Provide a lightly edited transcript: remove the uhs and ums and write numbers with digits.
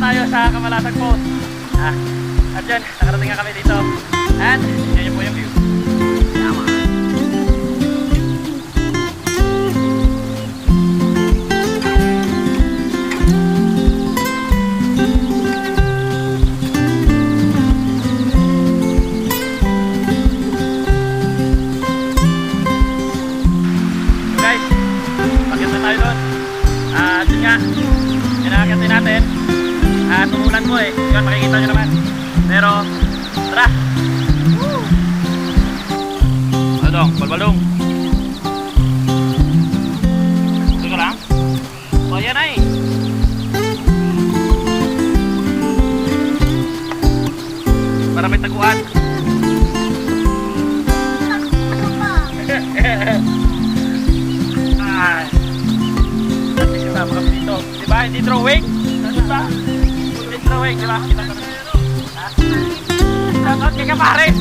tayo sa Kamalasag Post. At yan, nakarating nga kami dito. At yun po yung view. Tama. So guys, pakit na tayo doon. At yun nga, kinakakitin natin. At umulan po eh. Yun, makikita nyo naman. Pero, tara! Woo! Ano dong? Balbalong! Ito ka lang? O, ayan ay! Para may taguan. Ay! Kasama kami dito. Diba? Hindi drawing? Diba? Drawing, di ba? Kita kami. Ha? Shoutout kay Kapares!